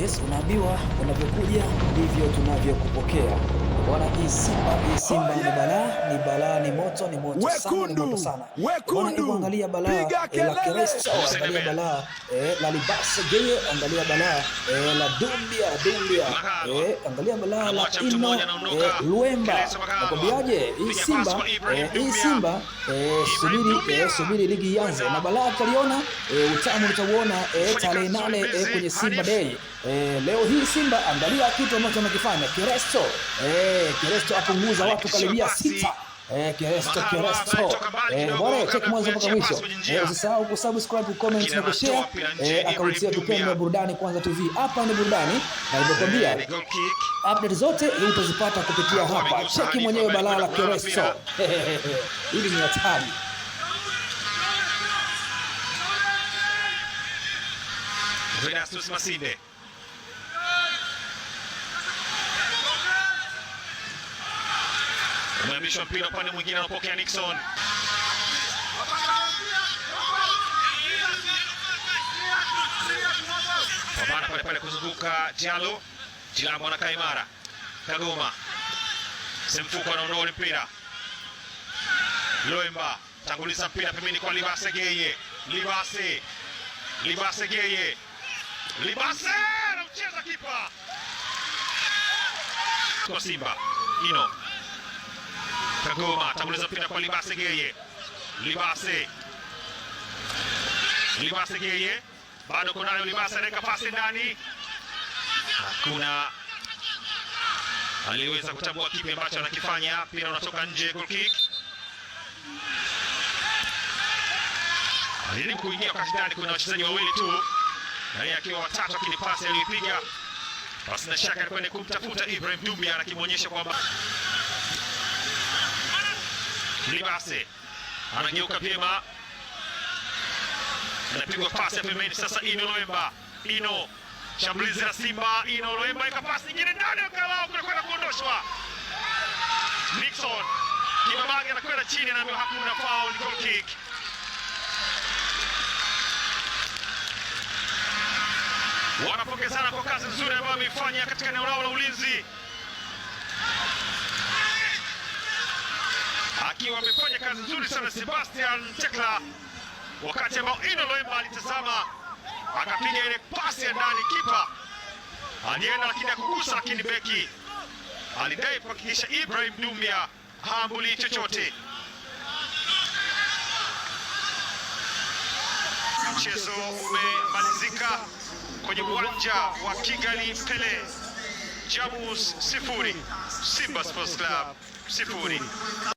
Yes, unaambiwa unavyokuja ndivyo tunavyokupokea. Bwana, hii Simba ni balaa, ni moto sana. Bwana, hebu angalia balaa la Keresto, angalia balaa la Libase Geye, angalia balaa la Dumbia, angalia balaa la Ino Luemba. Nakwambiaje, hii Simba subiri ligi ianze, na balaa utaliona, utamu utauona tarehe 8 kwenye Simba Day. Leo hii Simba, angalia kitu ambacho anakifanya Keresto apunguza watu karibia 6. Keresto bwana, check mwanzo mpaka mwisho. Usisahau kusubscribe, comment na kushare. Akautia kipendo burudani Kwanza TV. Hapa ni burudani, na nilikwambia update zote utazipata kupitia hapa. Cheki mwenyewe balaa la Keresto. Hili ni hatari. Venastus Masinde umeambishwa mpira upande mwingine, anapokea Nixon. Pambana pale kuzunguka Diallo. Jilambo anakaa imara. Kagoma Semfuko anaondoa mpira. Loemba tanguliza mpira pembeni kwa Libase Geye. Libase Geye. Libase anamcheza kipa kwa Simba. Ino Kagoma tanguliza mpira kwa Libase Geye. Libase Geye bado kunayo. Libase anaweka pasi ndani, hakuna aliweza kutambua kipi ambacho anakifanya. Mpira unatoka nje, goal kick. Alijaribu kuingia wakati ndani, kuna wachezaji wawili tu na yeye akiwa watatu, lakini pasi aliyopiga basi na shaka alikuwa ni kumtafuta Ibrahim Dumbia, akimwonyesha kwamba Libase anageuka vyema, anapigwa pasi ya pembeni. Sasa Ino Loemba, shambulizi la Simba. Ino Loemba ika pasi nyingine ndani, akalao kwenda kuondoshwa. Nixon Kibabage anakwenda chini, anaambiwa hakuna foul, goal kick. Wanapongezana kwa kazi nzuri ambayo ameifanya katika eneo lao la ulinzi, akiwa amefanya kazi nzuri sana Sebastian Tekla, wakati ambao Ino Loemba alitazama akapiga ile pasi ya ndani. Kipa alienda lakini hakugusa, lakini beki alidai kuhakikisha Ibrahim Dumbia haambuli chochote. Mchezo umemalizika kwenye uwanja wa Kigali Pele. Jamus 0, Simba Sports Club 0.